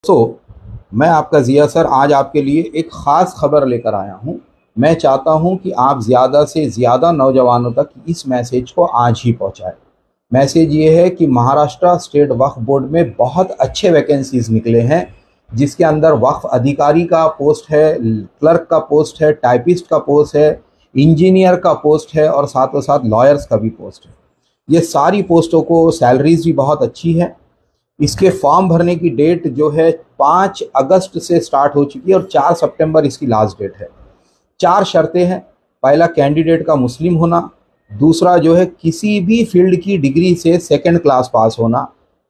मैं आपका ज़िया सर आज आपके लिए एक ख़ास खबर लेकर आया हूँ। मैं चाहता हूँ कि आप ज़्यादा से ज़्यादा नौजवानों तक इस मैसेज को आज ही पहुँचाएं। मैसेज ये है कि महाराष्ट्र स्टेट वक्फ बोर्ड में बहुत अच्छे वैकेंसीज निकले हैं, जिसके अंदर वक्फ अधिकारी का पोस्ट है, क्लर्क का पोस्ट है, टाइपिस्ट का पोस्ट है, इंजीनियर का पोस्ट है और साथों साथ लॉयर्स का भी पोस्ट है। ये सारी पोस्टों को सैलरीज भी बहुत अच्छी है। इसके फॉर्म भरने की डेट जो है 5 अगस्त से स्टार्ट हो चुकी है और 4 सितंबर इसकी लास्ट डेट है। 4 शर्तें हैं। पहला, कैंडिडेट का मुस्लिम होना। दूसरा जो है किसी भी फील्ड की डिग्री से 2nd क्लास पास होना।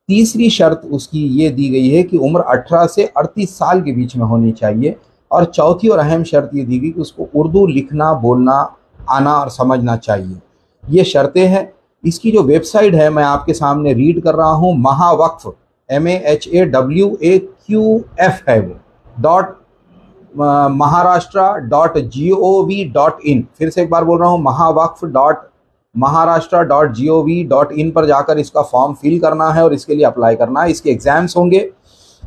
तीसरी शर्त उसकी ये दी गई है कि उम्र 18 से 38 साल के बीच में होनी चाहिए। और चौथी और अहम शर्त ये दी गई कि उसको उर्दू लिखना बोलना आना और समझना चाहिए। ये शर्तें हैं। इसकी जो वेबसाइट है मैं आपके सामने रीड कर रहा हूँ। महावक्फ MAHAWAQF है वो .महाराष्ट्र.gov.in। फिर से एक बार बोल रहा हूँ, महावक्फ.महाराष्ट्र.gov.in पर जाकर इसका फॉर्म फिल करना है और इसके लिए अप्लाई करना है। इसके एग्ज़ाम्स होंगे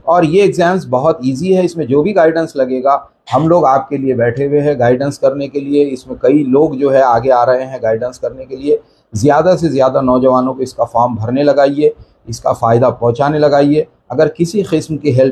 और ये एग्ज़ाम्स बहुत इजी है। इसमें जो भी गाइडेंस लगेगा हम लोग आपके लिए बैठे हुए हैं गाइडेंस करने के लिए। इसमें कई लोग जो है आगे आ रहे हैं गाइडेंस करने के लिए। ज़्यादा से ज़्यादा नौजवानों को इसका फॉर्म भरने लगाइए, इसका फ़ायदा पहुंचाने लगाइए। अगर किसी किस्म की हेल्प